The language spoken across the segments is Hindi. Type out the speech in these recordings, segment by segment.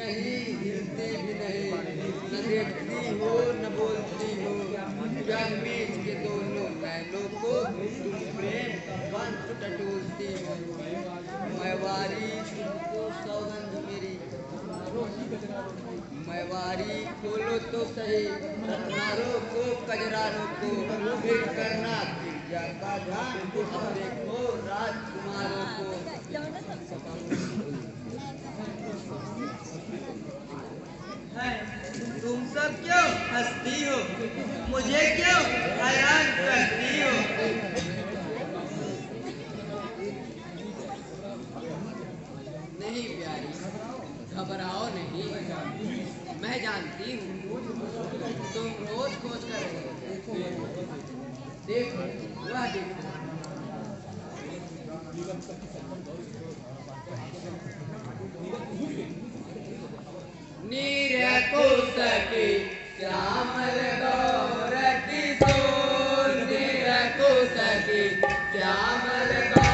नहीं, हिलती भी नहीं, न देखती हो न बोलती हो, क्या बीच के दोनों पहलों को तुम प्रेम बंध टटोलती हो। मैं वारी तुमको सौगंध मेरी, मैं वारी खोलो तो सही, रत्नारों को कजरारों को, फिर करना गिरजा का ध्यान, अब देखो राजकुमारों को। है तुम सब क्यों हंसती हो, मुझे क्यों हैरान करती हो। नहीं प्यारी, घबराओ नहीं, मैं जानती हूँ तुम रोज खोज कर रहे हो। देखो वह देखो, नीर को सके श्यामल गौर किशोर, नीर को सके श्यामल गौर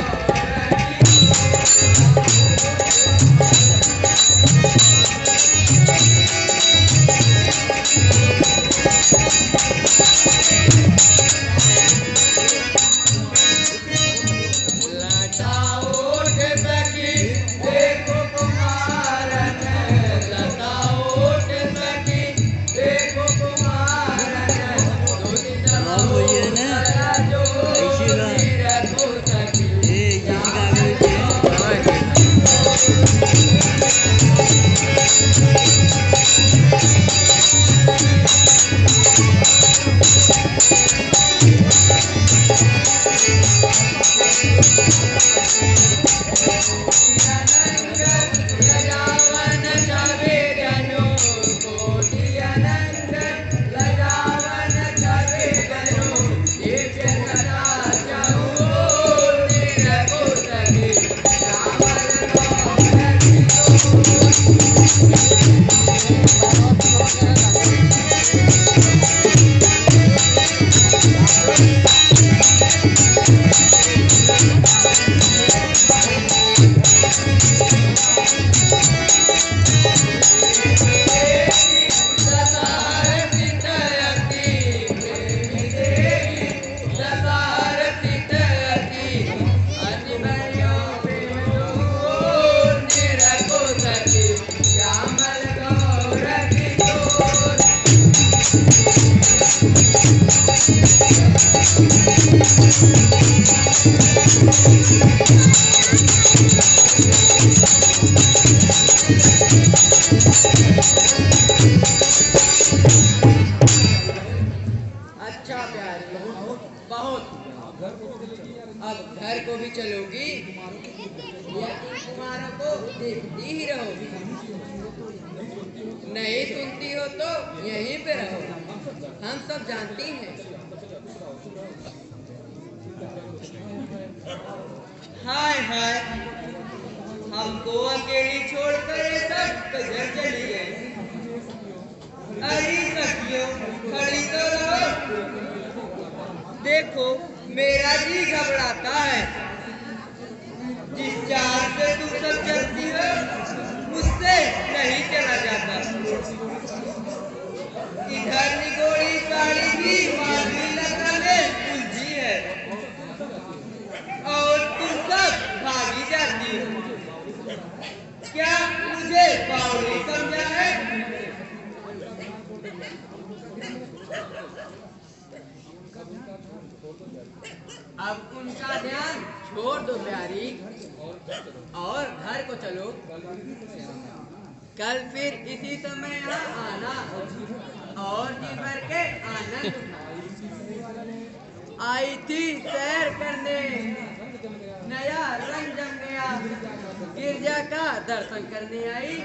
अच्छा प्यारी, बहुत। अब घर को भी चलोगी या इन कुमारों को देखती ही रहोगी? नहीं सुनती हो तो यहीं पे रहो, हम सब जानती हैं। हाय हाय, हमको अकेली छोड़कर ये सब कजर चली गई। अरे सखियों, खड़ी तो रहो, देखो मेरा जी घबराता है। जिस चाल से तुम सब चलती हो मुझसे नहीं चला जाता। इधर निगोड़ी साड़ी की माधुरी लता में उलझी है और तुम सब भागी जाती हो। क्या मुझे बावली समझा है? अब उनका ध्यान छोड़ दो प्यारी और घर को चलो। कल फिर इसी समय यहाँ आना और जी भर के आनंद उठाना। आई थी सैर करने, नया रंग जम गया, गिरजा का दर्शन करने आई,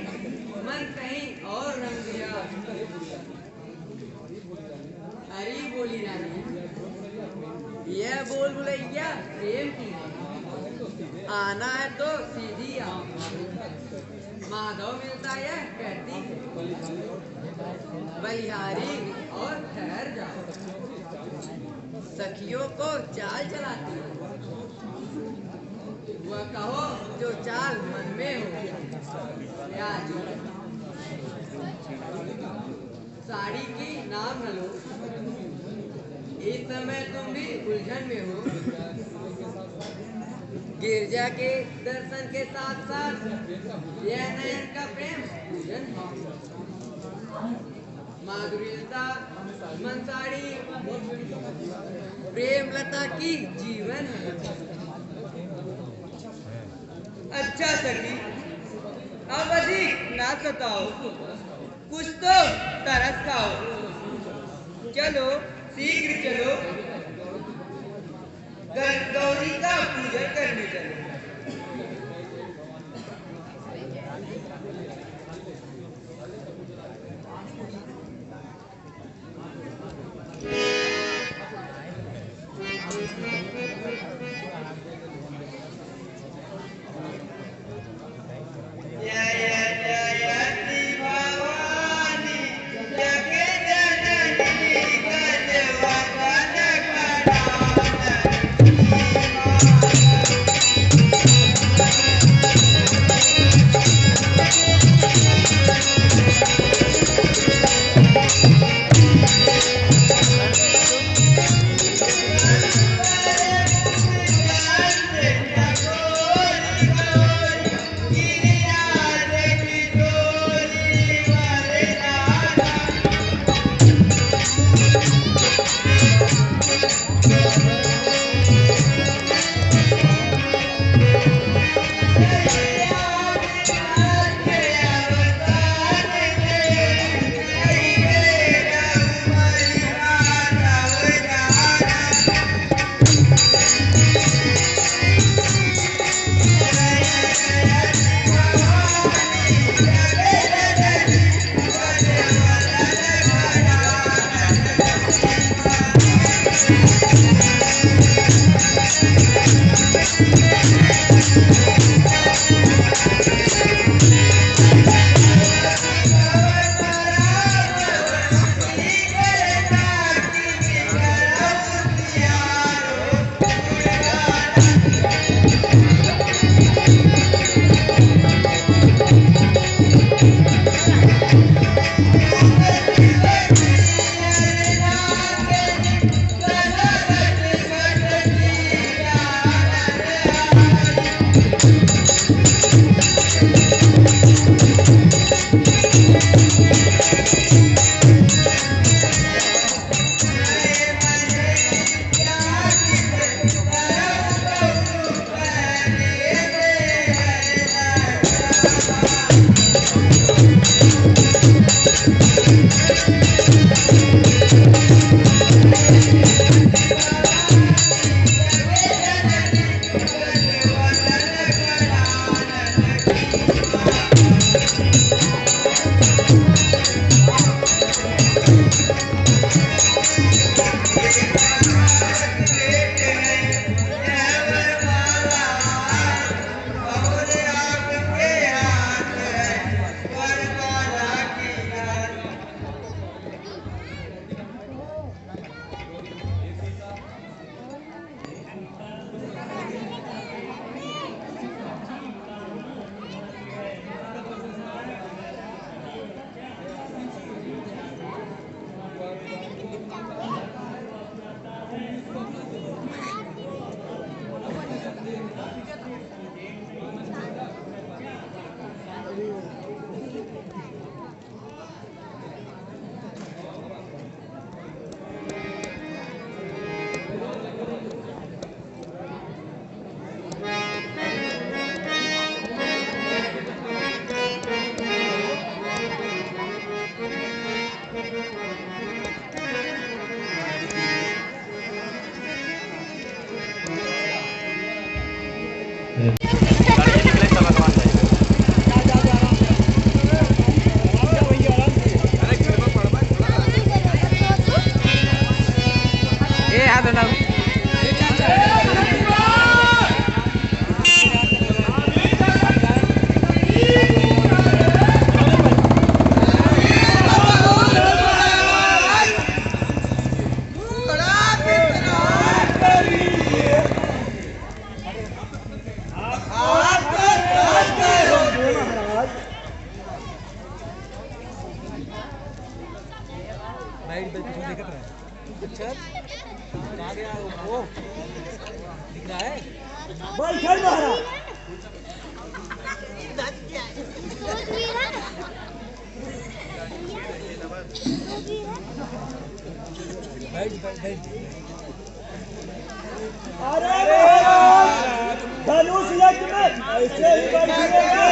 मन कहीं और रंग गया। हरी बोली रानी, यह बोल बुलैया प्रेम की है। आना है तो सीधी आओ, माधव मिलता है कहती है, बलिहारी और ठहर जाओ। सखियों को चाल चलाती है, वह कहो जो चाल मन में हो। प्यारी साड़ी की नाम हलो, इस समय तुम भी उलझन में हो। गिरजा के दर्शन के साथ साथ यह नयन का प्रेम पूजन है। माधुर्यता मन साड़ी प्रेम लता की जीवन है। अच्छा सखी, अब अधिक ना सताओ, कुछ तो तरस खाओ। चलो शीघ्र चलो, गौरी का पूजन करने चलो। जयति भवानी जगज्जननी गजवदन कटाक्षी। बैठल महाराज। अरे महाराज धनुष यज्ञ में ऐसे ही बैठिएगा।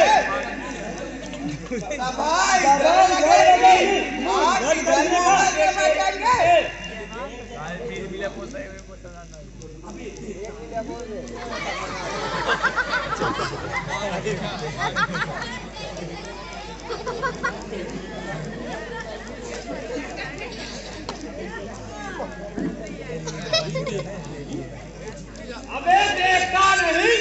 अबे देखता नहीं,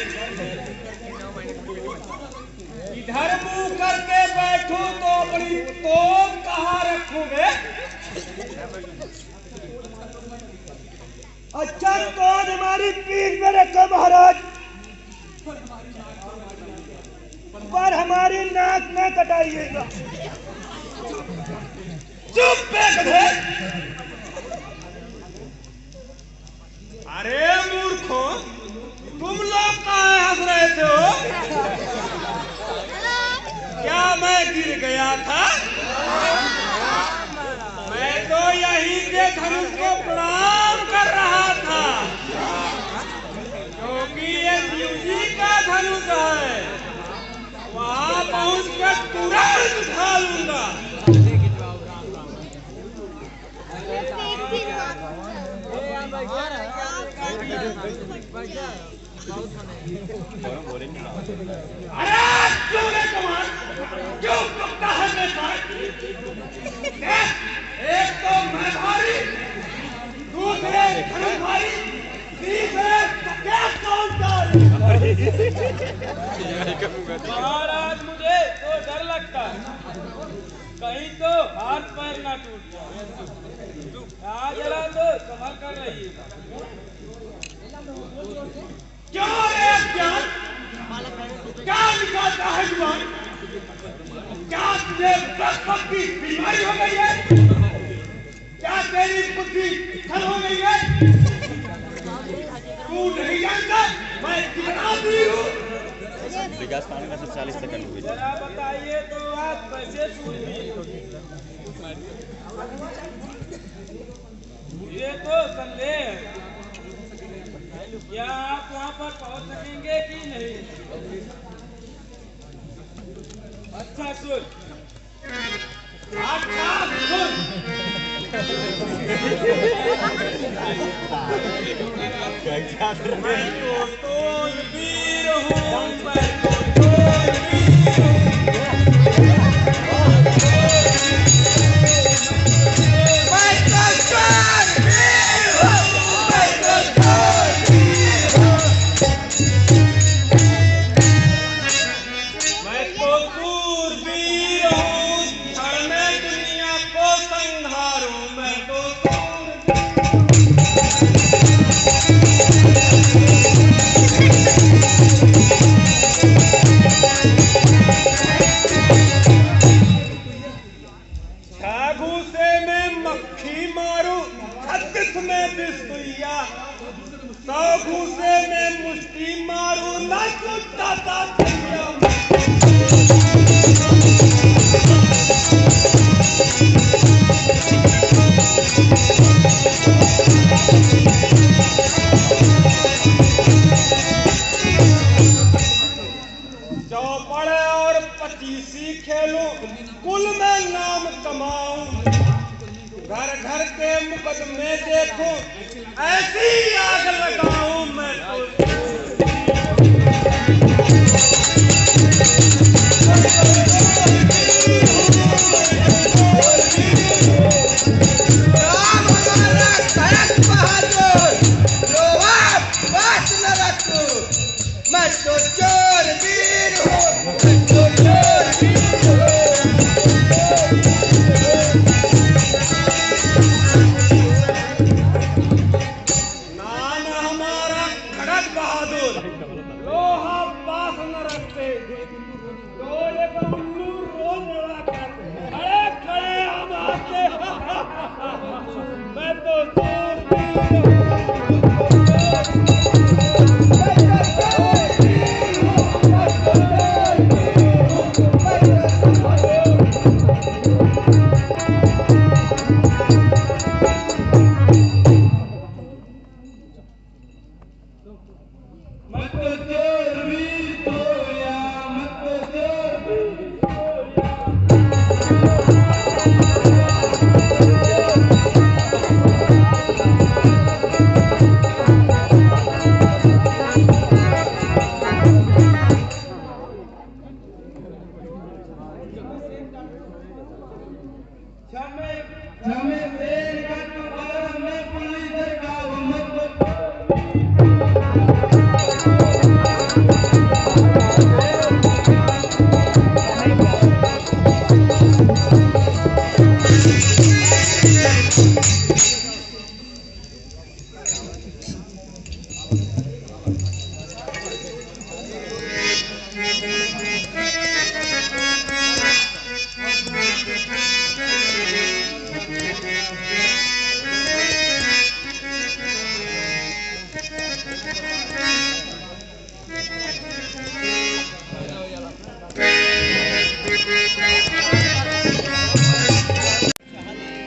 इधर मुंह करके बैठूं तो अपनी तोप कहाँ रखूंगे? अच्छा कौन हमारी पीठ में रखा महाराज, पर हमारी नाक न कटाइएगा। चुप बेगधे। अरे मूर्खों, तुम लोग कहाँ हंस रहे थे हो? क्या मैं गिर गया था? मैं तो यहीं के धनुष को प्रणाम कर रहा था, क्योंकि ये शिव जी का धनुष है। वहां पहुंच कर तुरंत उठा लूंगा। अरे क्यों रे कमान, क्यों पकता है मेरे साथ? एक तो मैं भारी, दूसरे धनुष भारी, तीसरे क्या काउंटर। महाराज मुझे तो डर लगता है, कहीं तो हाथ पैर ना टूट जाए। जरा तो संभल कर रहिएगा। क्या रे ज्ञान, क्या निकालता है जुबान? क्या तुझे बचपन की बीमारी हो गई है? क्या तेरी बुद्धि खल हो गई है? तू नहीं जानता मैं कितना वीर हूँ? विकास पाने का 40 सेकंड हुए। जरा बताइए तो आप कैसे सूझी? मुझे तो संदेह है, क्या आप वहाँ पर पहुँच सकेंगे कि नहीं? अच्छा सुन, अच्छा सुन। मैं तो वीर हूँ, मैं तो सौ घूसे में मुश्ती मारू न छूटता था। चौपड़ और पचीसी खेलूं, कुल में नाम कमाऊं, घर घर के मुकदमे देखूं, ऐसी आग लगाऊं मैं तो। मैं तो चोर वीर हूँ, मैं तो चोर वीर हूँ। नाम हमारा खड़ग बहादुर, लोहा पास न रखते।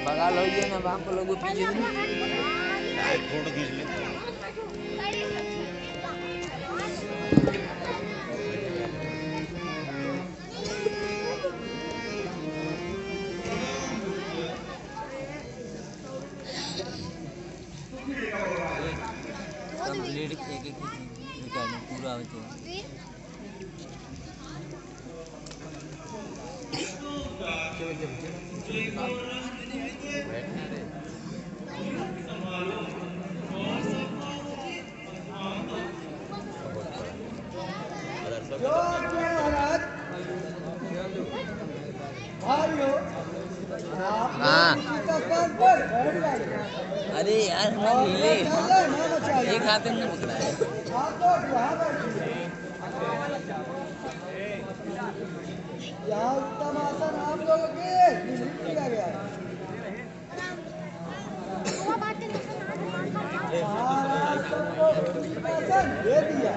भगा लो ये ना वहाँ को लोगों पीछे फोटो खींच ले कंप्लीट एक एक रिकॉर्डिंग पूरा हो तो हाँ अरे यार हिले एक हाथ में पकड़ा है यहाँ उत्तम आसन आप लोगों के किया गया है। आसन दे दिया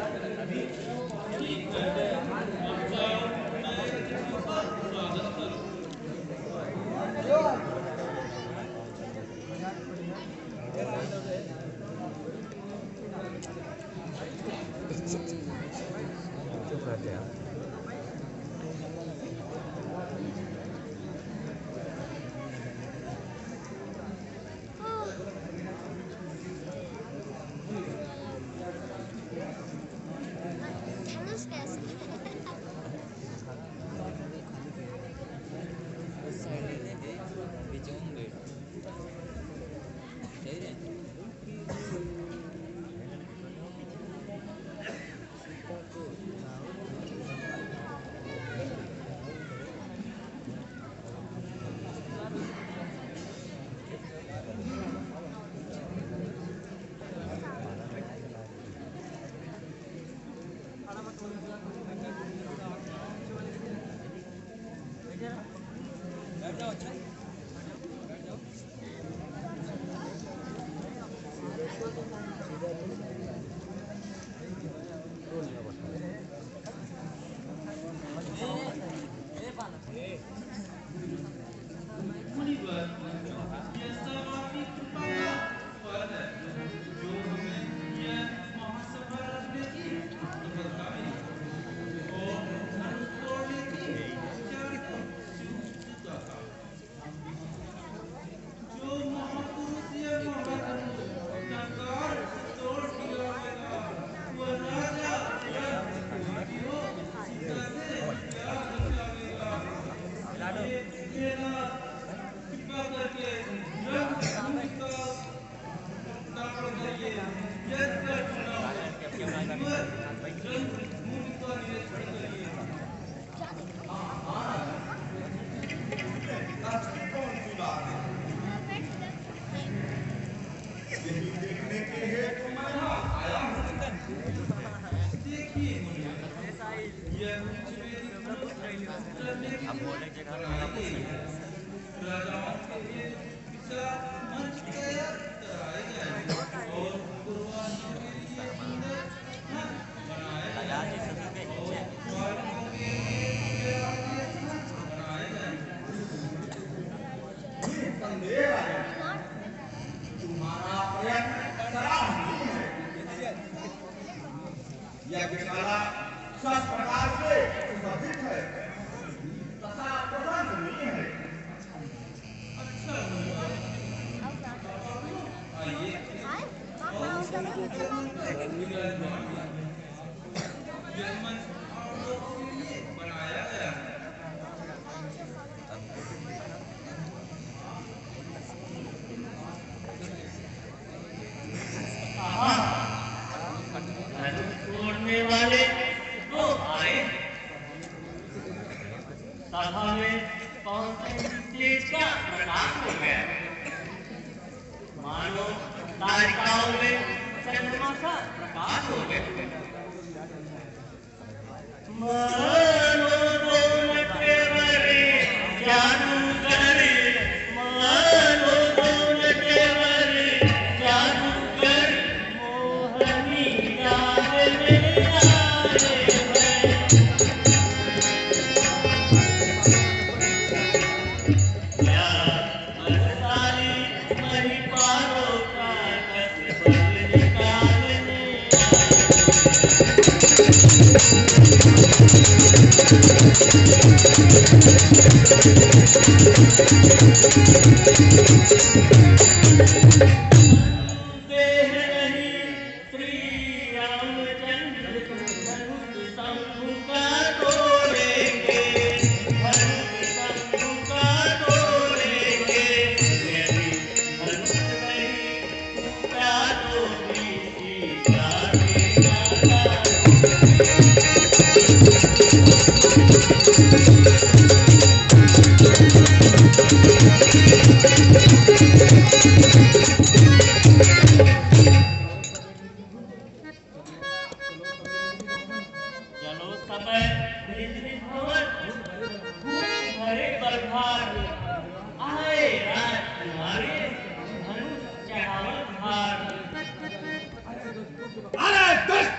यह विशाला सब प्रकार से सुशोभित है तथा प्रशंसनीय है। अच्छा आइए सभा में पहुंचे तेज का प्रकाश हो गया, मानो तारिकाओं में चंद्रमा का प्रकाश हो गया। मानो दौलत वाले जादूगर, मानो दौलत वाले जादूगर, मोहनी याद में आए हैं। क्या बरसाली महिपालों का कसबल निकालने देह नहीं श्री रामचंद्र धनुष शंभु का तोड़ेंगे, धनुष शंभु का तोड़ेंगे, यदि धनुष नहीं टूटा तो भी सीता के माता। चलो समय निश्चित भवन, खूब भरे बलभार, आए राजकुमारी धनुष चढ़ावल भार। अरे दुष्ट,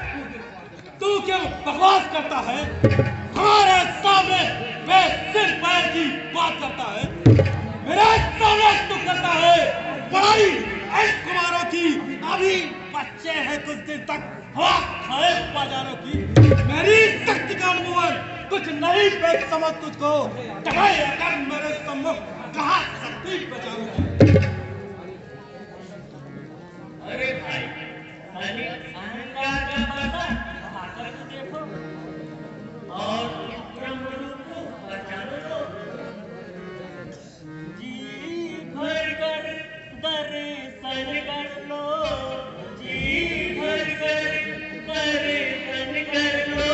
तू क्यों बकवास करता है? हमारे सामने बेसिर पैर की बात करता है, मेरे सामने तू करता है बड़ाई ऐस कुमारों की। अभी बच्चे हैं कुछ दिन तक हवा खाए बाजारों की। मेरी शक्ति का अनुभव कुछ नहीं पेट समझ तुझको, टकाई अगर मेरे सम्मुख कहा शक्ति बचाने की। अरे भाई, खाली अहंकार का पर्दा उठाकर तो देखो और ब्रह्म रूप को पहचानो तो। जी भर कर दर्शन कर लो, जी भर कर दर्शन कर लो,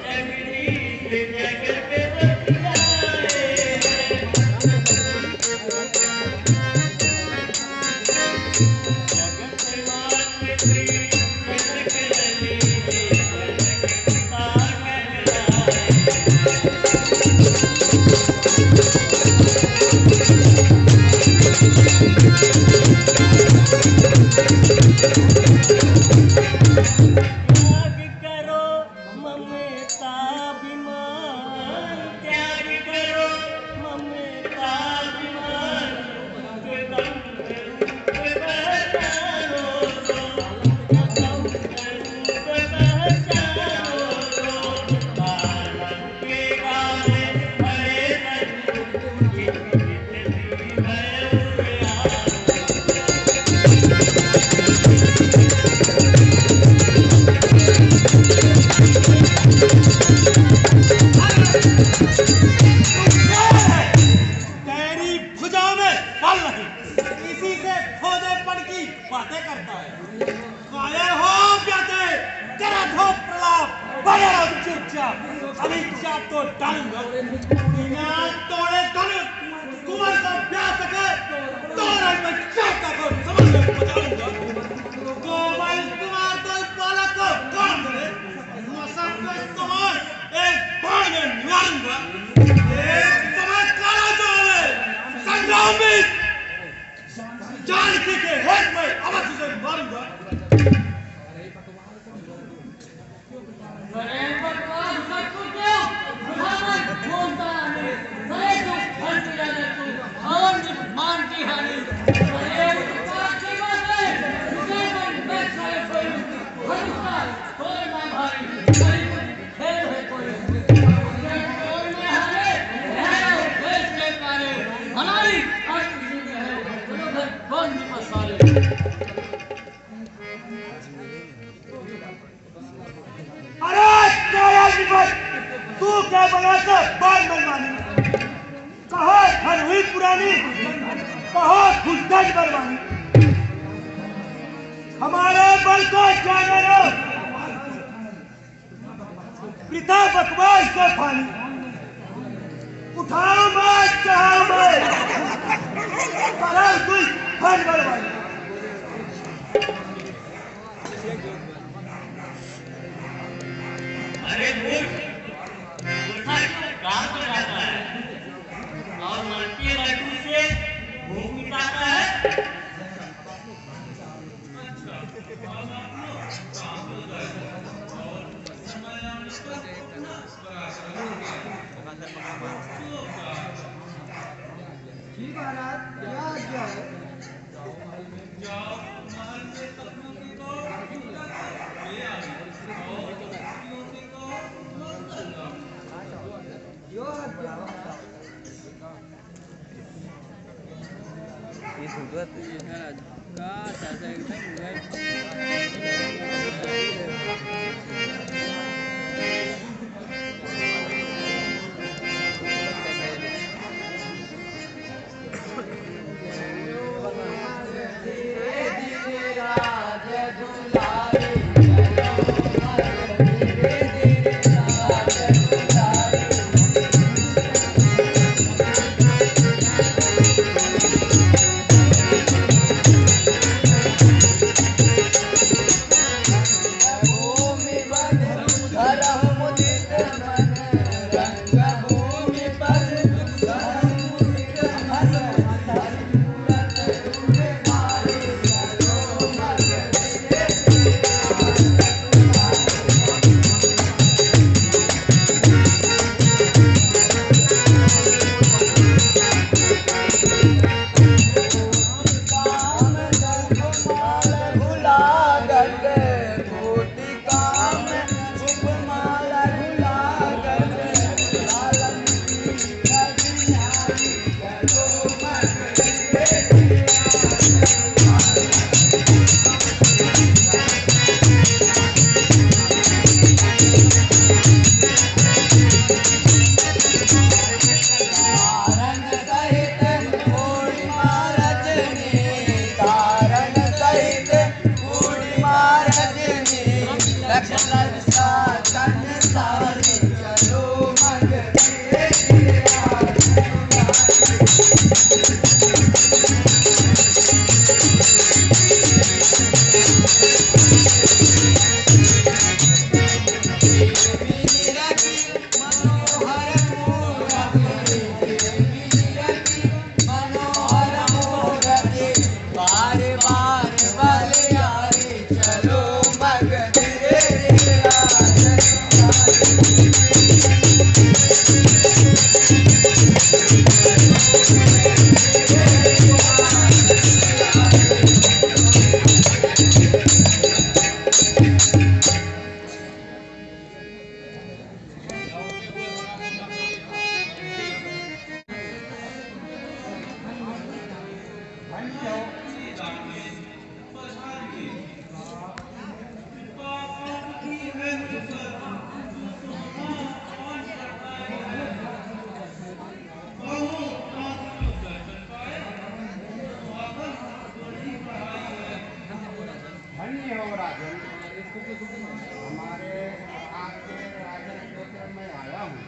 जगदीश जगत बस जाए। जगत मात श्री जगत ललित जगता कहलाए। त्याग करो ममताभिमान, त्याग करो ममताभिमान, ब्रह्म रूप पहचानो तो, ब्रह्म रूप पहचानो तो। कालम के गाले भरे तनु, चित चित भय उड़ाओ। तेरी भुजा में बल नहीं, इसी से खोदेपन की बातें करता है। कायर हो प्याते, तेरा धो प्रलाप, बड़े रहो चुपचाप। अभी चाप तो डालूंगा, बिना तोड़े धनुष कुंवर को ब्याह सके तो रंग में चापता को समझ में बचाऊंगा। कोमल कुमार तो बालक को काम करे, मौसम के समान एक बाण में निवारूंगा। एक समय काला जावे संग्राम में जानकी के हेत में अवश्य से मारूंगा। अरे भगवान सबको क्यों भगवान बोलता है, अरे तू फट जाने तू और मान की हानि। अरे भगवान की बात है, तुझे मन में चले कोई भरोसा कोई ना भाई, कोई खेल है कोई कोई में हारे है देश के पारे हमारी हर किसी में है चलो कौन भी मसाले। अरे क्या विपद, तू क्या बनाकर बाल मनमानी, कहा धन हुई पुरानी, कहा खुदगज बरवानी। हमारे बल को जाने दो, पिता बकवास से पानी Para tuh, han balwan. अरे मूर्ख, गुस्सा क्यों काम को जाता है और मरती लड्डू से भूख मिटाता है। जी महाराज, क्या आज्ञा है? जो आज्ञा महाराज। हमारे आपके राजन क्षेत्र में आया हूँ।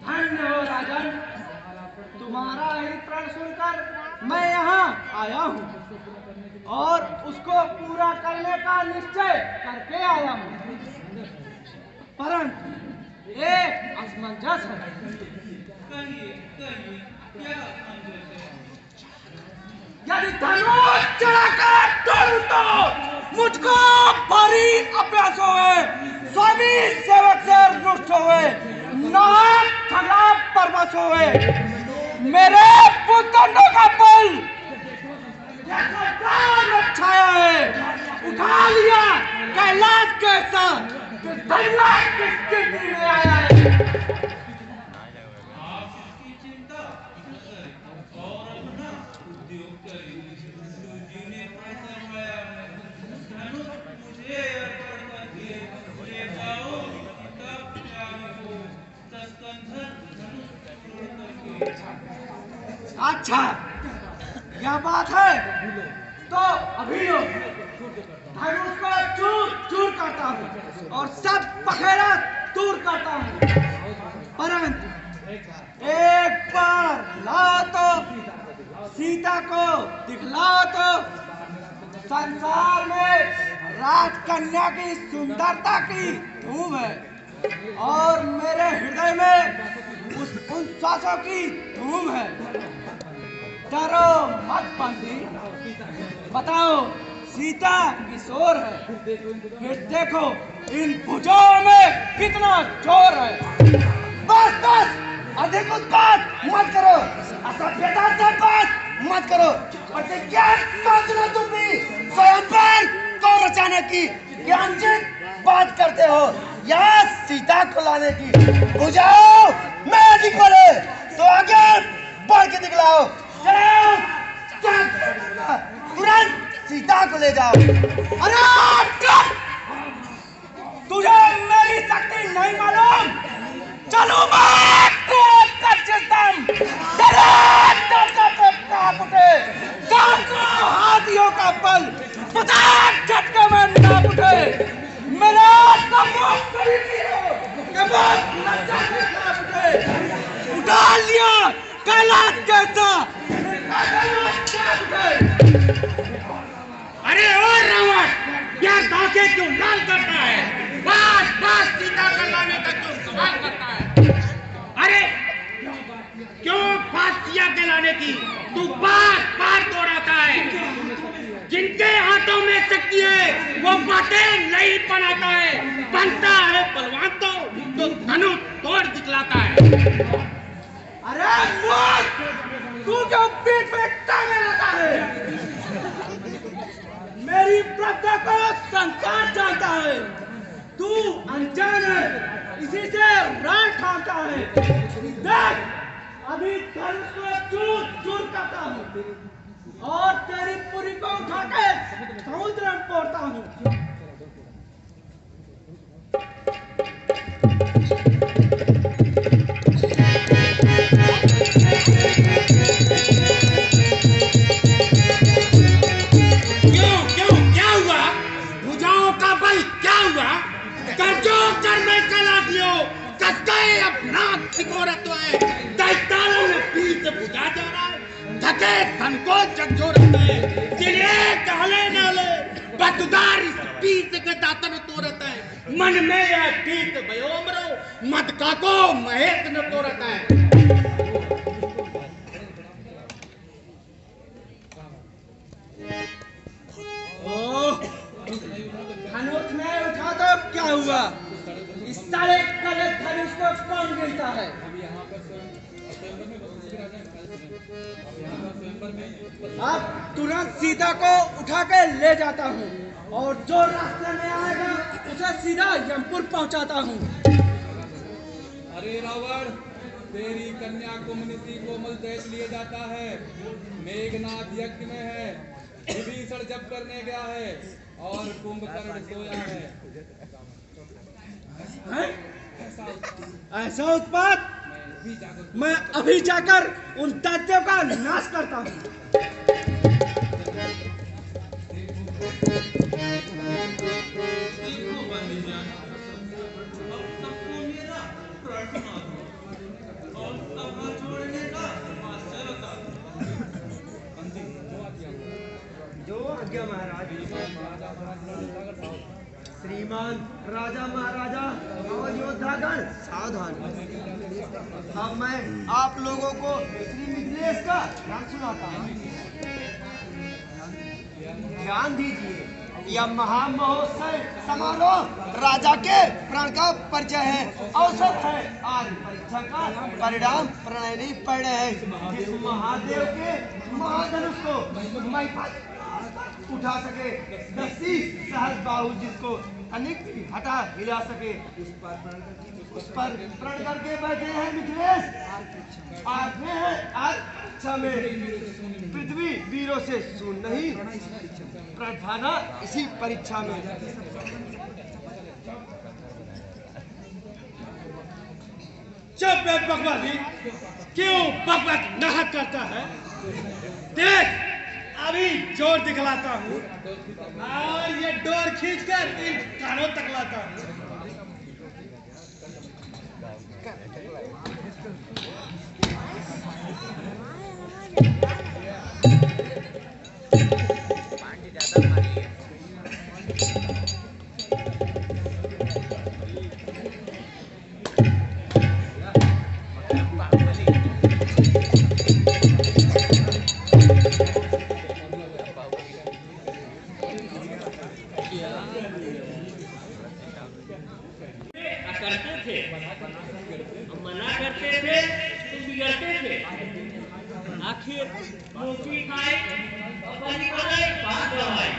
धन्य हो राजन, तुम्हारा अभिप्राय सुनकर मैं यहाँ आया हूँ और उसको पूरा करने का निश्चय करके आया हूँ, परंतु एक असमंजस है। यदि धनुष चढ़ाकर तोड़ूं तो मुझको भारी अभ्यास होए, स्वामी सेवक से रुष्ट होए, नाक ठगा परवश होए, मेरे पुतंडों का बल छाया है, उठा लिया कैलाश के साथ, धनुष किस स्थिति में आया है। अच्छा, यह बात है तो अभी लो, धनुष को चूर चूर करता हूँ और सब पखेरा दूर करता हूँ, परंतु एक बार लाओ तो सीता को दिखलाओ तो संसार में राजकन्या की सुंदरता की धूम है और मेरे हृदय में उन श्वासों की धूम है। डरो मत बंदी, बताओ सीता किशोर है, फिर देखो इन भुजाओं में कितना जोर है। बस बस, अधिक उत्पात मत करो, असभ्यता से बात मत करो। प्रतिज्ञा सोचना तुम भी स्वयं पर को रचाने की ज्ञानचित बात करते हो या सीता को लाने की। बुझाओ, मैं अधिक बोले तो आगे बढ़ के दिखलाओ। जाओ, तुरंत सीता को ले जाओ। अरे तुझे मेरी शक्ति नहीं मालूम? चलो मैं हाथियों का बल 50 झटके में ना उठे। मेरा उठा लिया कैलाश कैसा। अरे ओ रावण, यह दांते क्यों लाल करता है? बस बस, सीता को लाने का क्यों सवाल करता है? अरे क्यों बात सिया के लाने की तू बार बार दोहराता है? जिनके हाथों में शक्ति है वो बातें नहीं बनाता है, बनता है बलवान तो धनुष तोड़ दिखलाता है। अरे मूर्ख, तू जो पीठ पे टांगे रहता है, मेरी प्रतिज्ञा को संसार जानता है। तू अनजान है, इसी से रान ठानता है। देख, अभी धनुष को चूर चूर करता हूँ और तेरी पुरी को उठा के समुद्र में फोड़ता हूँ। क्यों क्यों क्या हुआ? भुजाओं का बल क्या हुआ? कर्जो कर में चला दियो, कसके अपना सिकोरा तो है। दैतालों ने पीठ से बुझा जा रहा है, थके धन को झकझोरता है। जिन्हें कहले नाले बदुदार इस पीठ के दातन तोड़ता है। मन में यह पीठ बयोमरो मत काको महेश न तोड़ता है। धनुष में उठा तो क्या हुआ? इस साले काले धनुष को कौन गिनता है? अब तुरंत सीता को उठा के ले जाता हूँ और जो रास्ते में आएगा उसे सीधा यमपुर पहुँचाता हूँ। अरे रावण, तेरी कन्या को मनीषी कोमल देश लिए जाता है। मेघनाथ यज्ञ में है, विभीषण जप करने गया है और कुंभकर्ण सोया है। ऐसा उत्पात? मैं अभी जाकर उन दैत्यों का नाश करता हूँ। जो आज्ञा महाराज। श्रीमान राजा महाराजा और योद्धागण सावधान। अब मैं आप लोगों को श्री मिथिलेश का ध्यान सुनाता हूँ। ध्यान दीजिए, यह महामहोत्सव समारोह राजा के प्राण का परिचय है, अवसर है। आज परीक्षा का परिणाम प्रणयनी पड़ रहे हैं। जिस महादेव के महाधनुष को मैं उठा सके, 10 सहज बाहु जिसको अनेक हटा हिला सके, उस पर प्रण करके बैठे हैं मिथिलेश। आज में है आज में पृथ्वी वीरों से सुन नहीं, प्रार्थना इसी परीक्षा में। चुप बकवासी, क्यों बकवास नाहक करता है? देख अभी जोर दिखलाता हूँ और ये डोर खींचकर इन कानों तक लाता हूँ। करते थे, हम मना करते थे तो बिगड़ते थे। आखिर रोटी खाए और पानी बनाए बात गवाए।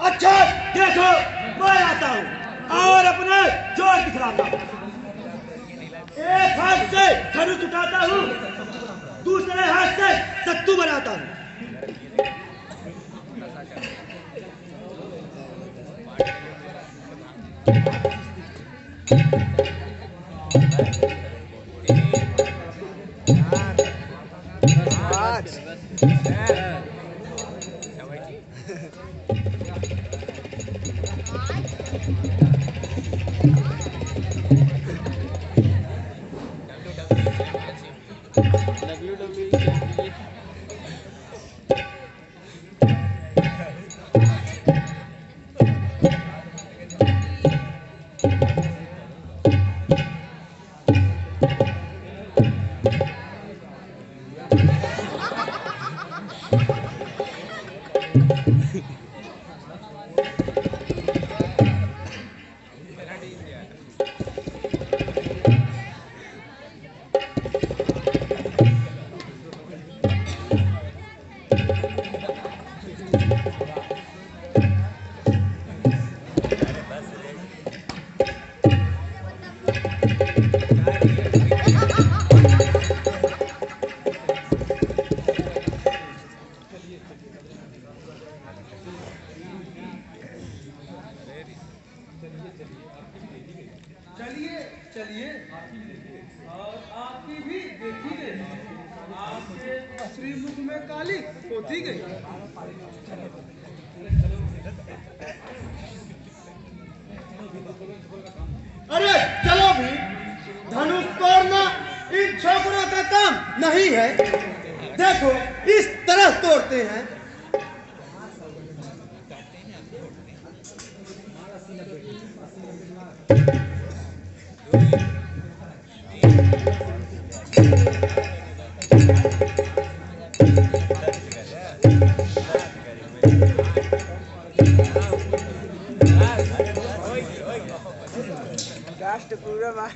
अच्छा देखो मैं आता हूँ और अपना जोर दिखलाता हूँ। एक हाथ से धनुष उठाता हूँ, दूसरे हाथ से सत्तू बनाता हूँ। चलिए चलिए और आपकी भी देखी गई, आपके श्रीमुख में काली पोती गई। अरे चलो भी, धनुष तोड़ना इन छोकरों का काम नहीं है। देखो इस तरह तोड़ते हैं। पूरा मारे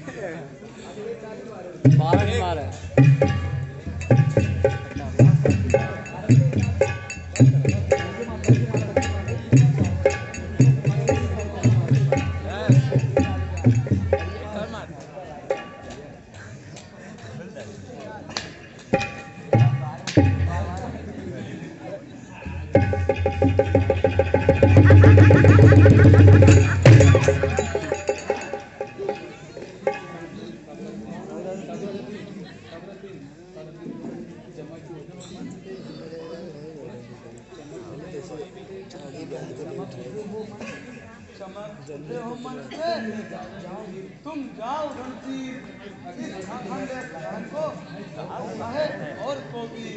तुम जाओ रणजीत, इस खानदान को और कोबी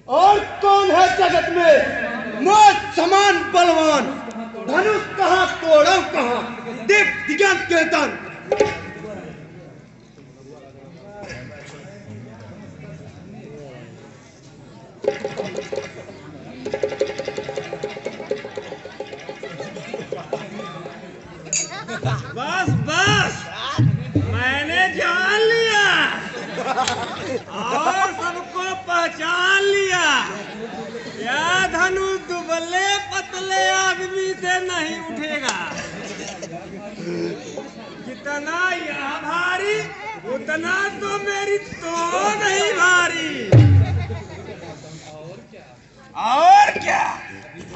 और कौन है जगत में मौत समान बलवान? धनुष कहाँ तोड़ो कहाँ, देख दिगंत के तन। बस बस मैंने जान लिया और सबको पहचान लिया। यह धनुष दुबले पतले आदमी से नहीं उठेगा। जितना यह भारी उतना तो मेरी तो नहीं भारी। और क्या,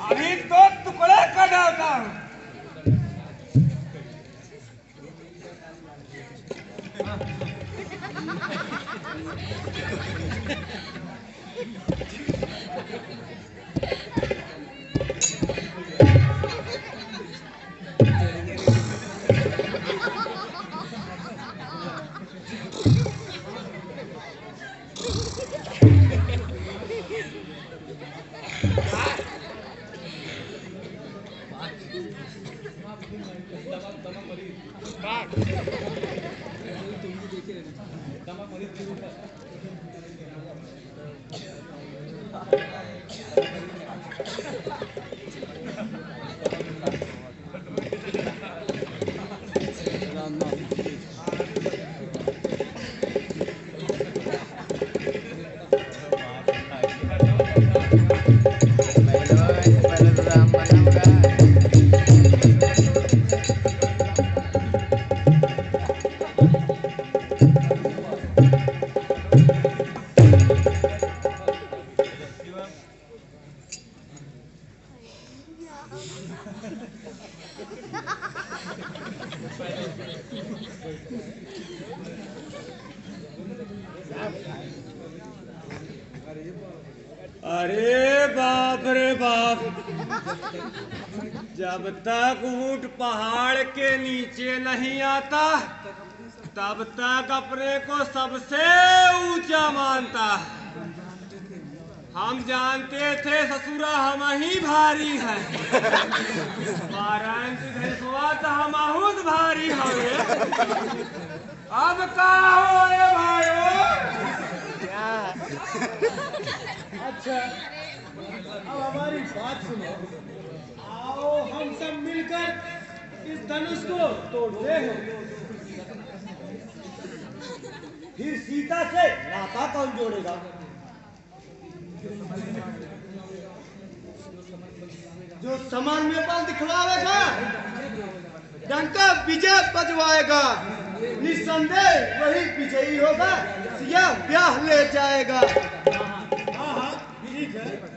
अभी तो टुकड़े कर डालता हूँ। अरे बाप रे बाप, जब तक ऊंट पहाड़ के नीचे नहीं आता तब तक अपने को सबसे ऊंचा मानता। हम जानते थे ससुरा हम ही भारी है, हम भारी हवे। अब का हो रे भाइयों? अच्छा, अब हमारी बात सुनो। आओ हम सब मिलकर इस धनुष को तोड़ते हैं। फिर सीता से नाता कौन जोड़ेगा? जो समान में बल दिखलावेगा, डंका विजय बजवाएगा, निस्संदेह वही विजयी होगा, सिया ब्याह ले जाएगा। हाँ हाँ ठीक है।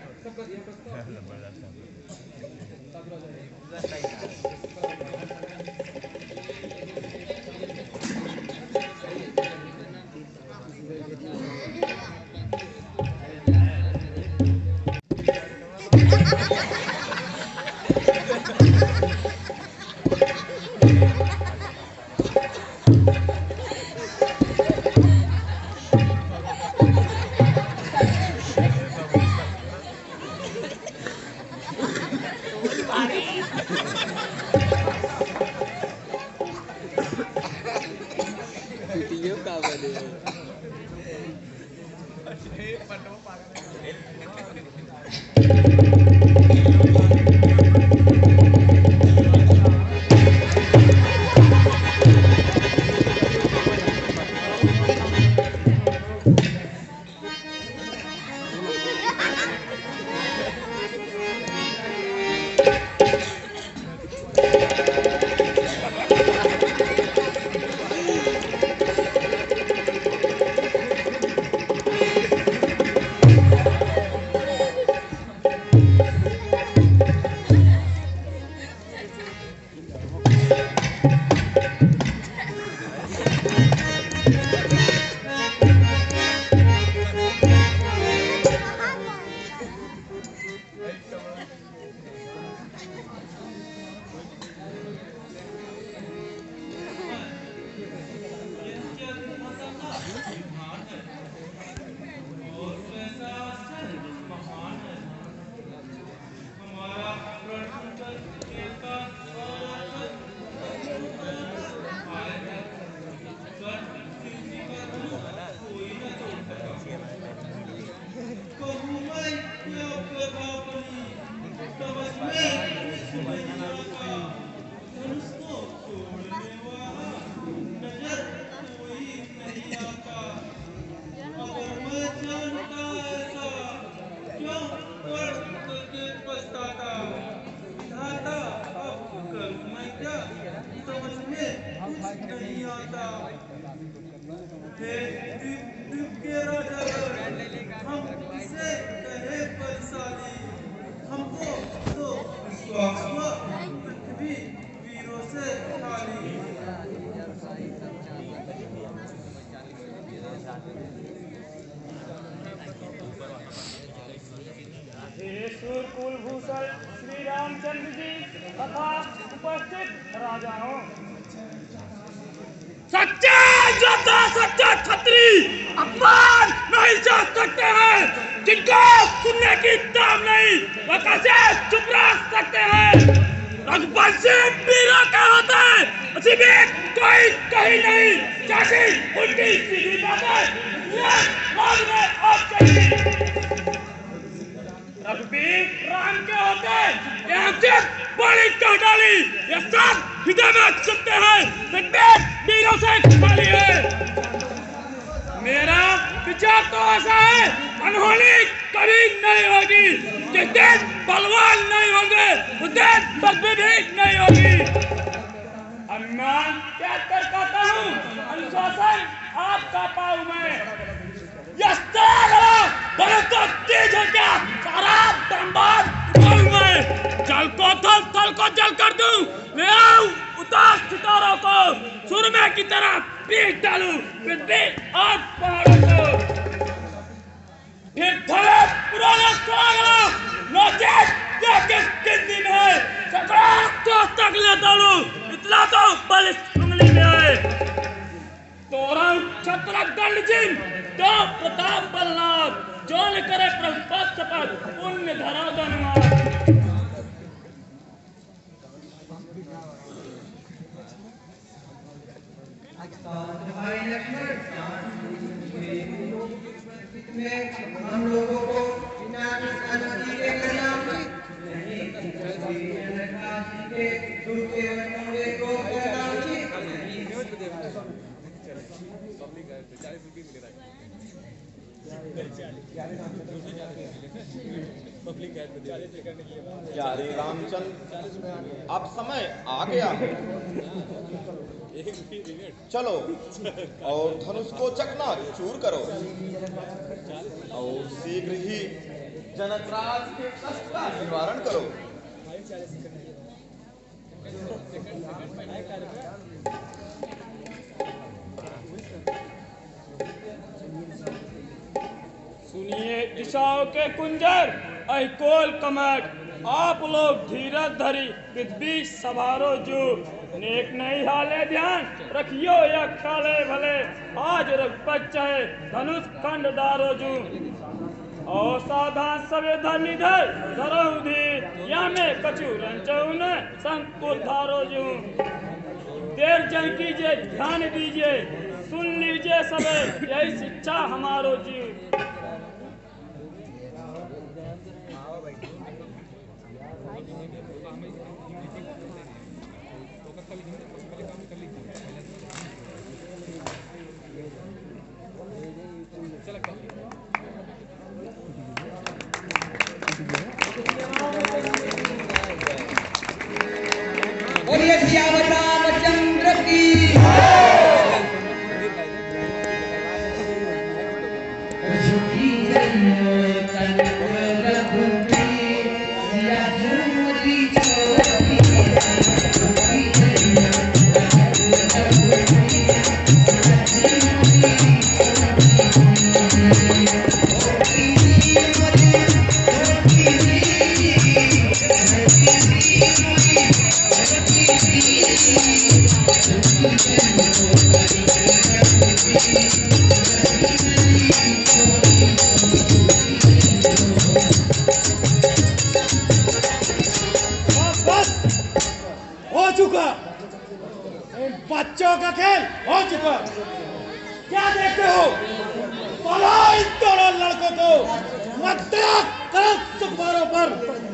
के राजा हम किसे कहे पृथ्वी वीरों से खाली। हे सूर्यकुल भूषण श्री रामचंद्र जी तथा उपस्थित राजाओं, सच्चे योद्धा, सच्चे छत्री अपमान नहीं जा सकते हैं। जिनको सुनने की दाम नहीं, वो कैसे चुप रह सकते हैं। रघुवंशी वीरों के होते हैं, उसी में कोई कहीं नहीं। जैसी उल्टी सीधी बातें ये बाद में आप कहिए। रघुवीर राम के होते यहाँ से बड़ी कह डाली, ये सब हृदय में सुनते हैं। वीरों से खाली है। मेरा विचार तो ऐसा है, अनहोनी कभी नहीं होगी। जिस दिन बलवान नहीं होंगे उस दिन बदबू भी नहीं होगी। अनुमान क्या कर कहता हूँ, अनुशासन आपका पाऊँ मैं। सारा बर्बाद करूं मैं। जल को थल को जल कर दूं, ले आऊं उतार सितारों को, सुरमे की तरह पीट डालूं पृथ्वी और पहाड़ों को। फिर थोड़े पुराने सागर नोचेत ये किस दिन है, सकरा तो तक ले डालूं, इतना तो बल उंगली में है। तोरण छत्र दंड जिन तो प्रताप बलनाथ, जो न करे प्रभुपद शपथ पुण्य धरा धनवाद। भाई लक्ष्मण हम लोगों को बिना अनुमति के करना नहीं, के दूसरे वचनों को करना उचित। प्यारे रामचंद्र, अब समय आ गया है। चलो और धनुष को चकना चूर करो और शीघ्र ही जनकराज के कष्ट का निवारण करो। सुनिए दिशाओं के कुंजर, अहिकोल कमट, आप लोग धीरज धरी पृथ्वी सवारो जो। नेक नहीं हाले ध्यान रखियो या ख्याले भले, आज रघुपत चाहे धनुष खंड डारो जू। और सावधान सवे धनिधर धरो धीर, या में कछु रंचौन संकुल धारो जू। देर जन कीजिए ध्यान दीजिए, सुन लीजिए सबे यही शिक्षा हमारो जीव। बोलिए सियावर रामचंद्र की। बच्चों का खेल हो चुका। क्या देखते हो? बोलो इन दोनों लड़कों को मत करो सुखबारों पर।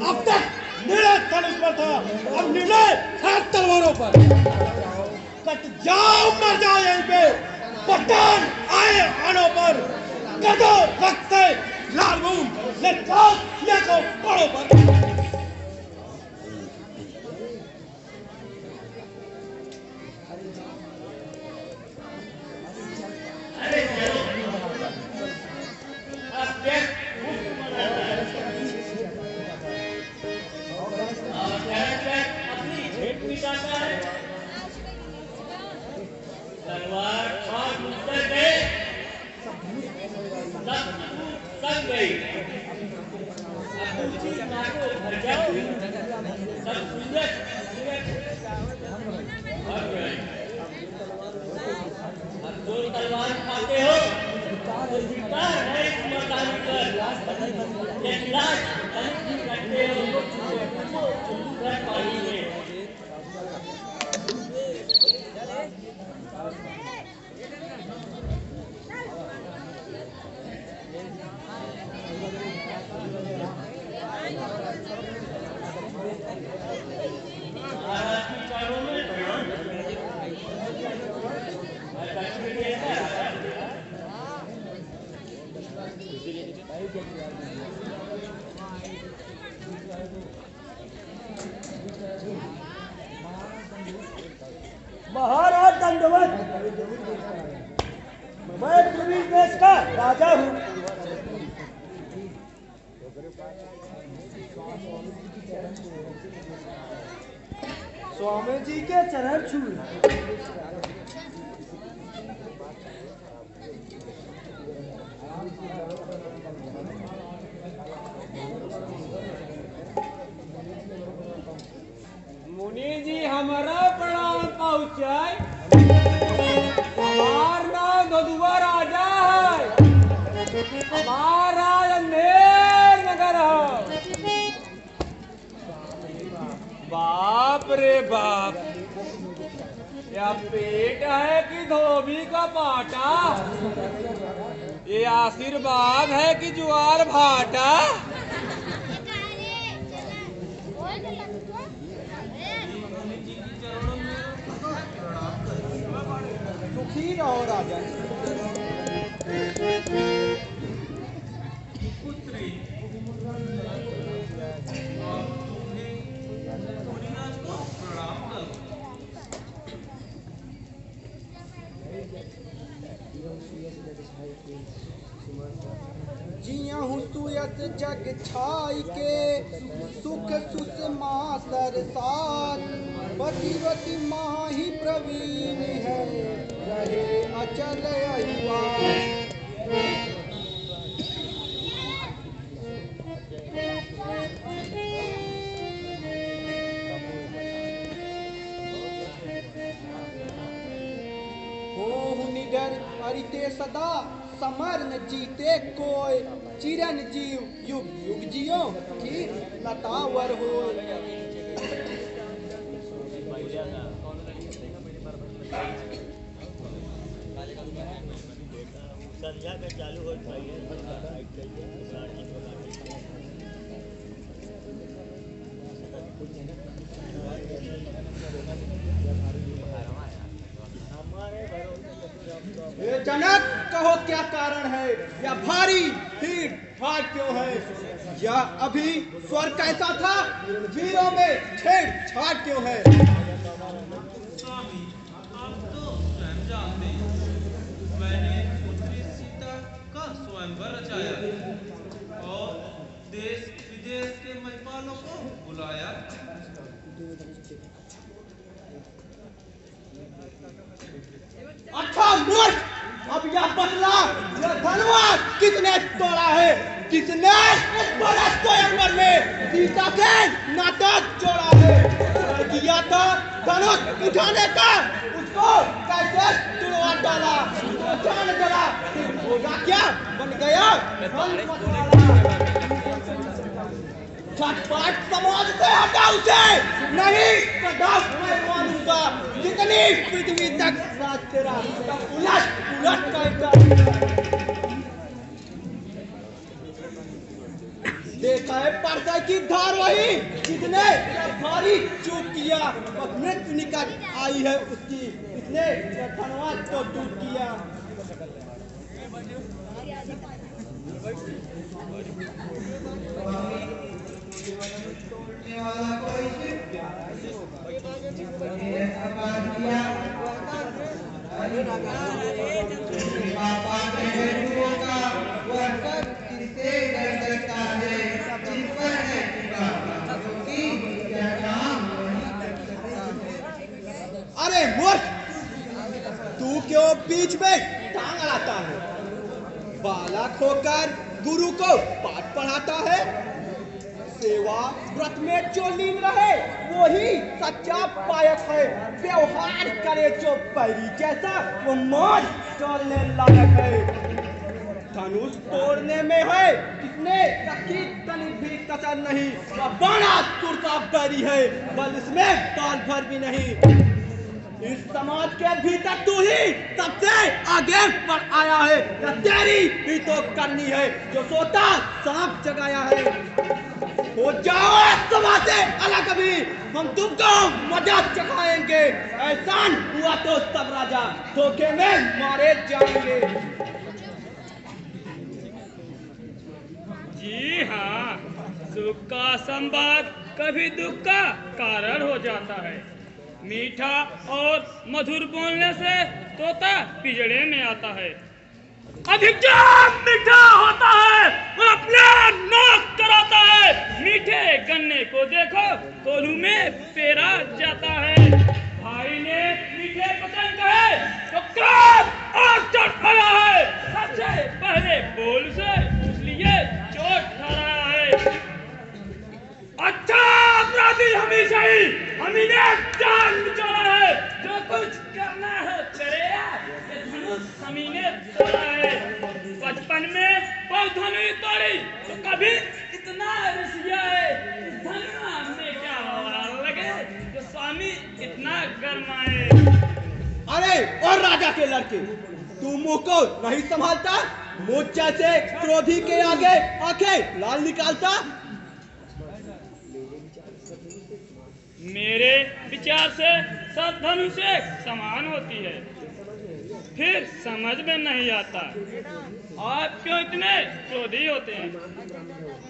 अब तक नीले धनुष पर था, अब नीले हाथ तलवारों पर। कट जाओ, मर जाओ यहीं पे। पठान आए आनों पर, कदो रक्त से लाल मुंह ले जाओ ये को पड़ो पर। अब चीज नाको भर जाओ सब सूरज अब जो तलवार खाते हो वो जीता है इस मकान पर ये खिलाफ तनिक करते हो तो रख पाएंगे महाराज दंडवत। मैं पूरी देश का राजा हूँ। स्वामी जी के चरण छू। मुनि जी हमारा प्रणाम पहुँचाए। हमार नाम ददुआ राजा है। हमारा अंधेर नगर है। बाप रे बाप, या पेट है कि धोबी का पाटा? ये आशीर्वाद है कि ज्वार भाटा? सुखी रहो राजन। पुत्री और तुम्हें मुनिराज को प्रणाम करो। जिया हूँ सुयत जग छाई के सुख सुषमा सरसार पतिवती माही प्रवीण है रहे अचल अहिवास। हो निडर हरिते सदा समर न जीते कोय चिरन जीव युग युग जियो की लतावर हो। संध्या का चालू हो जनक कहो क्या कारण है, या भारी भीड़ भाड़ क्यों है, या अभी स्वर कैसा था वीरों में छेड़छाड़ क्यों है? स्वामी आप तो स्वयं जानते हैं मैंने पुत्री सीता का स्वयंवर रचाया और देश विदेश के महिपालों को बुलाया। अच्छा मूर्ख, अब यह बदला यह धनवान किसने तोड़ा है? किसने इस बड़े स्वयंवर में सीता के नाटक जोड़ा है? किया था धनुष उठाने का, उसको कैसे तुड़वा डाला? जान डरा होगा क्या बन गया झटपट समाज से हटा उसे, नहीं तो मैं मानूंगा जितनी पृथ्वी तक राज तेरा उलट उलट कर देखा है पर्दा की धार वही जिसने भारी चूक किया और मृत्यु निकट आई है उसकी, इसने धनवाद को टूट किया। अरे मूर्ख, तू क्यों बीच में टांग अड़ाता है? बालक होकर गुरु को पाठ पढ़ाता है। सेवा व्रत में जो लीन रहे वही सच्चा पायक है। व्यवहार करे जो पैरी जैसा वो मौज टोलने लायक है। धनुष तोड़ने में है इसने सच्ची तनी भी कसर नहीं। वह बड़ा तुरता बैरी है, बल इसमें बाल भर भी नहीं। इस समाज के भीतर तू ही सबसे आगे पर आया है। या तेरी भी तो करनी है जो सोता सांप जगाया है। हो जाओ समाज से अलग, अभी हम तुमको मजा चखाएंगे। एहसान हुआ तो सब राजा धोखे में मारे जाएंगे। जी हाँ, सुख का संवाद कभी दुख का कारण हो जाता है। मीठा और मधुर बोलने से तोता पिंजड़े में आता है। अधिक जो मीठा होता है वो अपना नाक कराता है। मीठे गन्ने को देखो कोल्हू में पेरा जाता है। भाई ने मीठे वचन कहे तो क्रोध और चोट खड़ा है। सबसे पहले बोल से इसलिए चोट खड़ा है। अच्छा अपराधी हमेशा ही हमी ने जान निचोड़ा है। जो कुछ करना है करे यार, ये धनुष हमी ने तोड़ा है। बचपन में बहुत धनुष तोड़ी तो कभी इतना रसिया है। इस धनुष में क्या हवा लगे जो स्वामी इतना गरमाए। अरे और राजा के लड़के, तू मुंह को नहीं संभालता? मुझ जैसे क्रोधी के आगे आंखें लाल निकालता? मेरे विचार से सब धनुष एक समान होती है। फिर समझ में नहीं आता आप क्यों इतने क्रोधी होते हैं।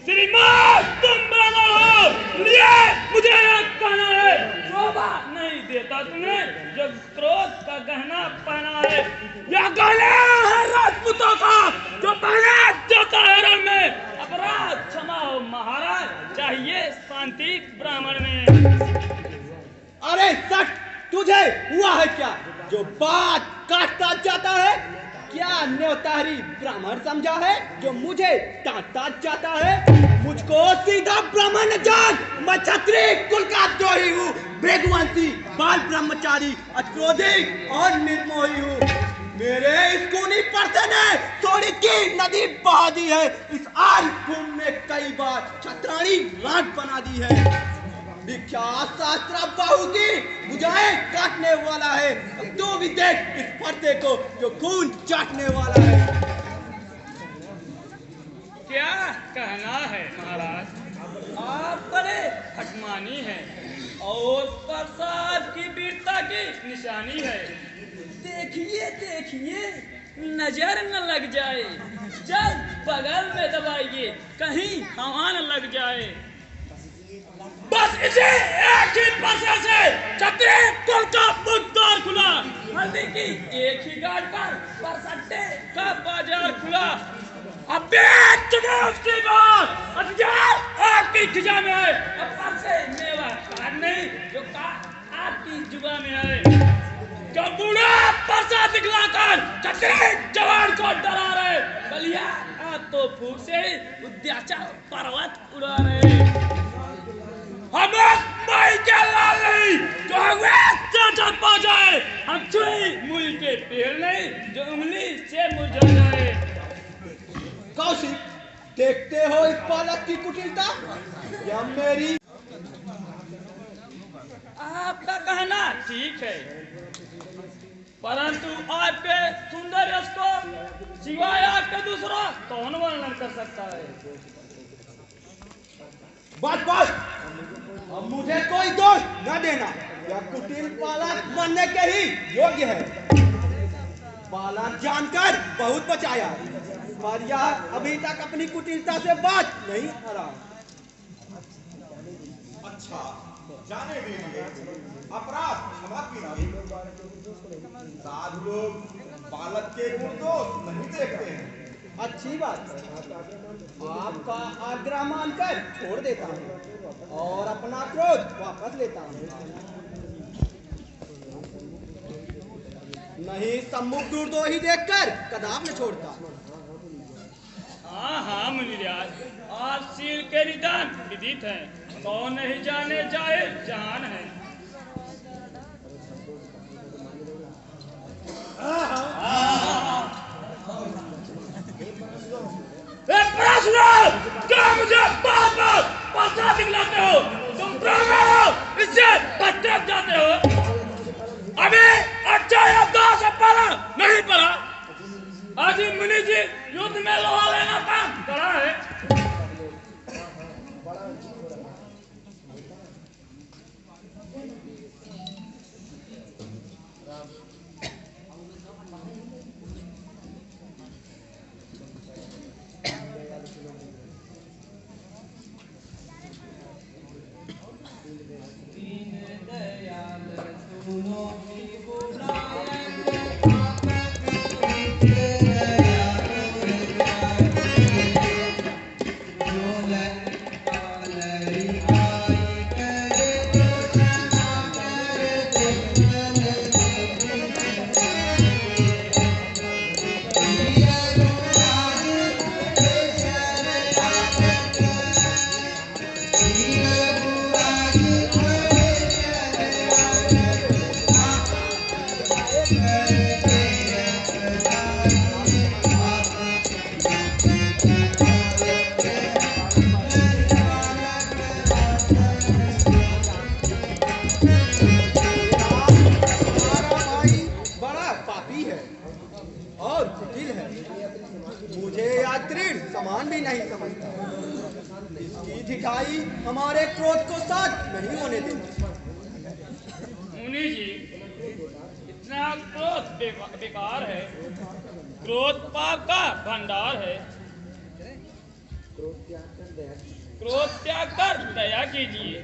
श्रीमान तुम ब्राह्मण हो, लिए मुझे यह कहना है। शोभा नहीं देता तुम्हें जो क्रोध का गहना पहना है। यह गहना है राजपूतों का जो पहना जाता है रण में। अपराध क्षमा हो महाराज, चाहिए शांति ब्राह्मण में। अरे सट, तुझे हुआ है क्या जो बात काटता जाता है? क्या न्योतारी ब्राह्मण समझा है जो मुझे डांटता जाता है? मुझको सीधा ब्राह्मण जान, मैं क्षत्रिय कुल का द्रोही हूँ। भृगुवंशी बाल ब्रह्मचारी अक्रोधी और निर्मोही हूँ। मेरे इस खूनी पर्दे ने सोने की नदी बहा दी है। इस आग भूमि में कई बार छत्राणी रात बना दी है। विख्यात शास्त्र बाहु की भुजाएं काटने वाला है। तू भी देख इस पर्दे को जो खून चाटने वाला है। क्या कहना है महाराज, आप बड़े हटमानी हैं और प्रसाद की वीरता की निशानी है। देखिए देखिए नजर न लग जाए, जब बगल में दबाइए कहीं हवा न लग जाए। बस इसे एक ही परसे से क्षत्रिय कुल का मुद्दार खुला। हल्दी की एक ही गाड़ पर परसट्टे का बाजार खुला। अब आपकी खिजा में है, अब परसे मेवा काट नहीं जो काट आपकी जुबा में है। जो बूढ़ा परसा दिखलाकर क्षत्रिय जवान को डरा रहे, बलिया आप तो फूक से उद्याचा पर्वत उड़ा रहे। हम माई के लाल नहीं जो हमें पा जाए। हम छुई मूल के पेड़ नहीं जो उंगली से मुरझा जाए। कौशिक, देखते हो इस बालक की कुटिलता या मेरी? आपका कहना ठीक है, परंतु आपके सुंदर यश को सिवाय आपके दूसरा कौन वर्णन कर सकता है। बस बस, अब मुझे कोई दोष न देना। यह कुटिल बालक बनने के ही योग्य है। बालक जानकर बहुत बचाया, पर यह अभी तक अपनी कुटिलता से बात नहीं हरा। अच्छा जाने दीजिए, अपराध क्षमा कीजिए। साधु लोग बालक के गुण दोष नहीं देखते हैं। अच्छी बात है, आपका आग्रह मानकर छोड़ देता हूँ और अपना क्रोध वापस लेता हूँ। नहीं सम्मुख दूरदोही देखकर कदाप न छोड़ता। हाँ हाँ मुनिराज, आज शील के निदान विदित है, कौन नहीं जाने जाए जान है। एक प्रश्न, क्या मुझे बार बार पश्चात दिखलाते हो? तुम ब्राह्मण हो, इससे भटक जाते हो। अभी अच्छा या दास पालन नहीं पड़ा। आज ही मुनि जी युद्ध में लोहा लेना काम करा है। हमारे क्रोध को साथ नहीं होने देती। मुनि जी, इतना क्रोध बेकार है। क्रोध पाप का भंडार है। क्रोध त्याग कर दया कीजिए।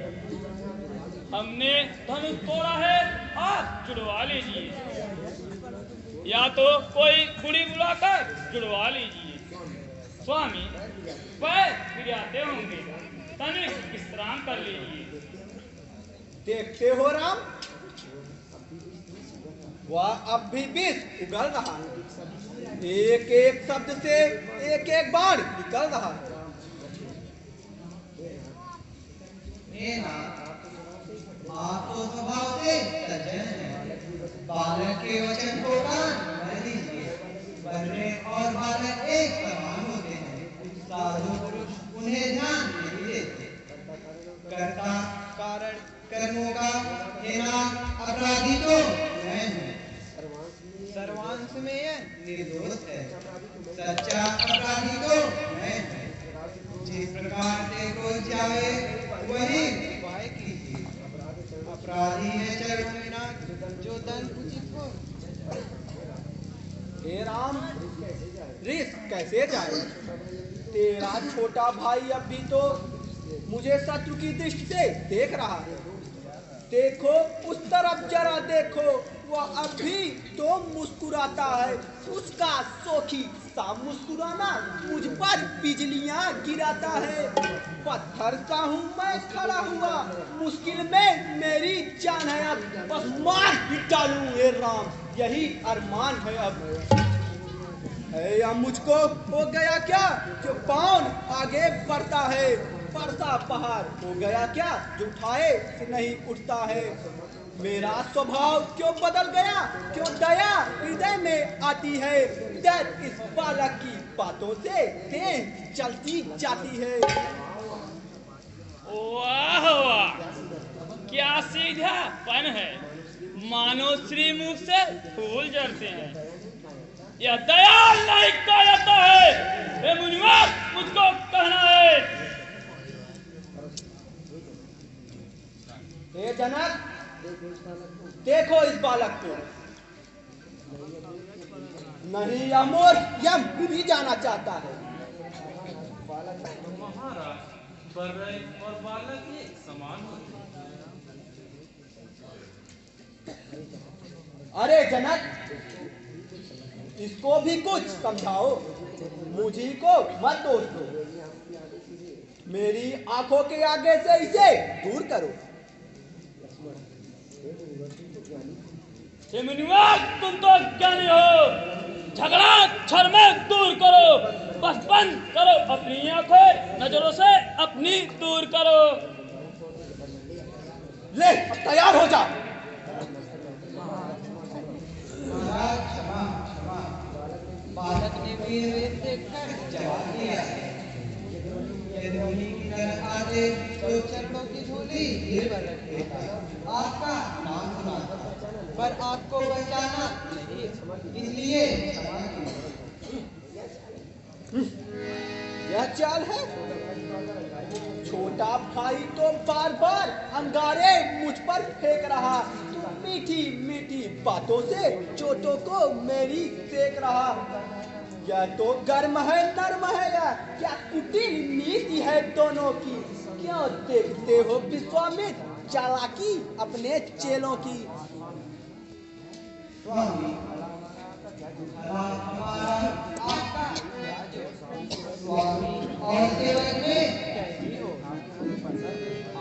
हमने धनुष तोड़ा है, आप जुड़वा लीजिए, या तो कोई गुड़ी बुलाकर जुड़वा लीजिए। स्वामी पैर फिराते होंगे, तनिक विश्राम कर लीजिए। देखते हो राम, वह अब भी बीच उगल रहा है। एक एक शब्द से एक एक बाण निकल रहा है। आप तो स्वभाव से सज्जन हैं। बालक के वचन को कान भर दीजिए। बन्ने और बालक एक समान होते हैं। साधु पुरुष उन्हें ध्यान नहीं देते। कर्ता कारण कर्मों का हेना अपराधी तो मैं हूँ। सर्वांश में यह निर्दोष है। सच्चा अपराधी तो मैं हूँ। जिस प्रकार से कोई चाहे वही उपाय कीजिए। अपराधी है चरण में नाथ, जो दंड उचित हो। हे राम, रिस कैसे जाए? तेरा छोटा भाई अब भी तो मुझे शत्रु की दृष्टि से देख रहा है। देखो उस तरफ जरा देखो, वह अब भी तो मुस्कुराता है। उसका सौखी सा मुस्कुराना मुझ पर बिजलियां गिराता है। पत्थर सा हूँ मैं खड़ा हुआ, मुश्किल में मेरी जान है। अब बस मार ही डालूं हे राम, यही अरमान है अब। या मुझको हो गया क्या जो पाँव आगे बढ़ता है? परसा पहाड़ हो गया क्या जो उठाए से नहीं उठता है? मेरा स्वभाव क्यों बदल गया? क्यों दया हृदय में आती है? डर इस बालक की बातों से देह चलती जाती है। वाह वाह, क्या सीधापन है, मानो श्रीमुख से फूल झरते हैं। यह दया नहीं कहता है। हे मुनिवर, मुझको कहना है। हे जनक, देखो इस बालक को। नहीं, यह मोर यम भी जाना चाहता है। और बालक एक समान होते हैं। अरे जनक, इसको भी कुछ समझाओ। मुझी को मत दोष दो। मेरी आंखों के आगे से इसे दूर करो। मुनिवर, तुम तो ज्ञानी हो। झगड़ा क्षण में दूर करो। बस बंद करो अपनी आंखें, नजरों से अपनी दूर करो। ले अब तैयार हो जा। महाराज क्षमा क्षमा, बालक ने वीर वेद देखकर जवाब दिया है। यदि उन्हीं की तरह आते तो चरणों की धूली गिर पर रख देता, आपका नाम सुनाता, पर आपको बचाना नहीं, इसलिए क्षमा कीजिए। यह चाल है? छोटा भाई तो बार बार अंगारे मुझ पर फेंक रहा, तो मीठी मीठी बातों से चोटों को मेरी सेक रहा। यह तो गर्म है नर्म है, या क्या कुटिल नीति है दोनों की। क्यों देखते हो विश्वामित्र चालाकी अपने चेलों की। स्वामी हमारा आपका स्वामी और सेवक में कैसी हो,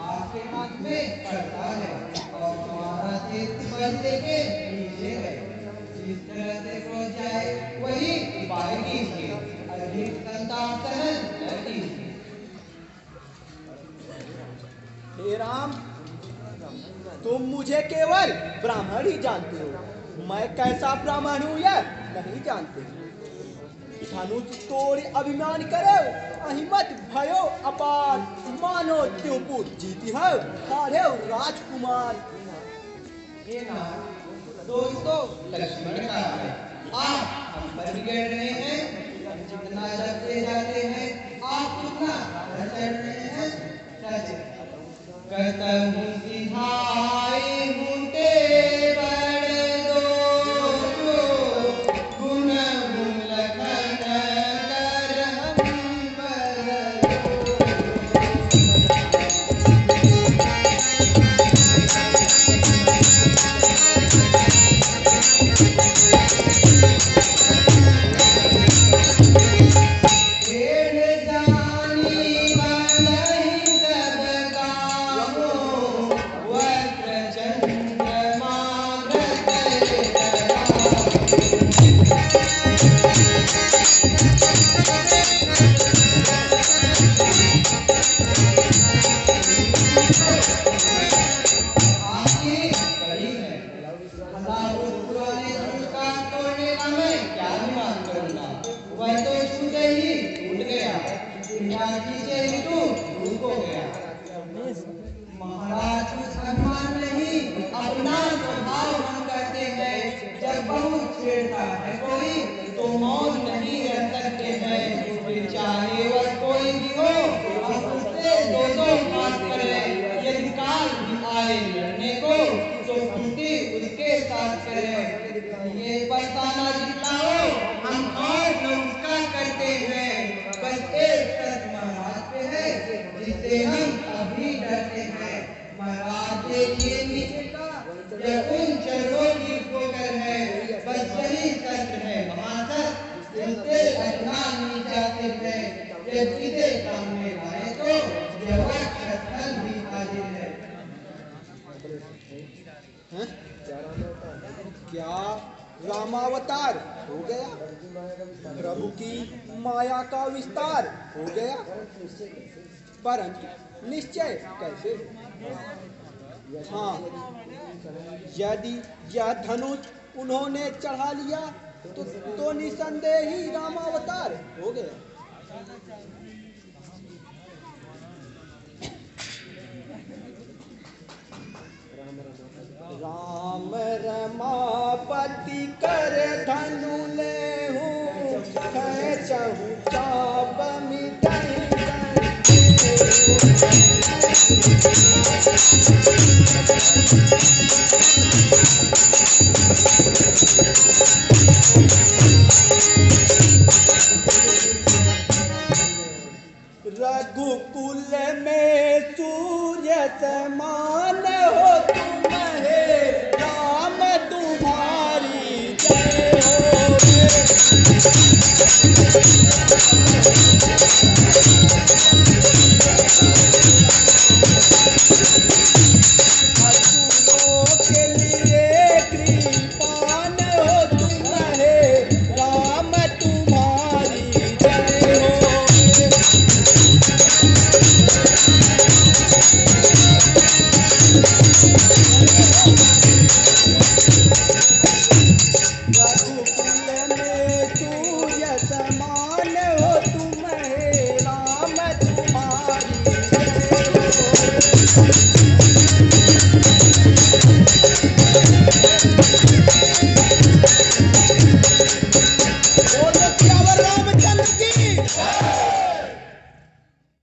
आपके हाथ में करता है और हमारा तीर्थ बदले के नीचे है। जिस तरह से क्रोध जाए वही उपाय कीजिए, अधिक संताप सहन न कीजिए। हे राम, तुम मुझे केवल ब्राह्मण ही जानते हो, मैं कैसा ब्राह्मण हूँ यह नहीं जानते। धनुष तोड़ अभिमान करो, अहिमत भयो अपार, मानो त्योपुर जीती है हारे राजकुमार। ये नाम दोस्तों लक्ष्मण का है, आप हम पर बिगड़ रहे हैं। जितना जपते जाते हैं आप उतना चढ़ रहे हैं। कहता हूँ सिधाई मुंटे बड़ दो, गुण लखन कर हम बरदो। महाराज कुछ अनुमान नहीं, अपना स्वभाव हम करते हैं। जब बहुत छेड़ता है कोई तो मौन नहीं रह सकते हैं। फिर चाहे वह कोई भी हो, हम उससे दो बात करें। यदि काल भी आए लड़ने को तो उनकी उसके साथ करें। ये बरसाना जिताओ हम और नमस्कार करते हैं। बस एक शर्त महाराज पे है जिससे हम अभी डरते हैं। महाराज देखिए नीचे का यह उन चरणों की ठोकर है, बस यही शर्त है महाशय, जिससे अपना नीचा सिर है। जब सीधे सामने आए तो यह शस्त्र भी हाजिर है। क्या रामावतार हो गया? प्रभु की माया का विस्तार हो गया? परंतु निश्चय कैसे? हाँ, यदि यह धनुष उन्होंने चढ़ा लिया तो निसंदेह ही रामावतार हो गया। राम रमापति कर धनु ले हूँ, चहु चाप मिटाई रघुकुल में सूर्य समान हो तुम हे राम, तुम्हारी जय असुरों के लिए कृपान हो तुम हे राम, तुम्हारी जय। Thank you.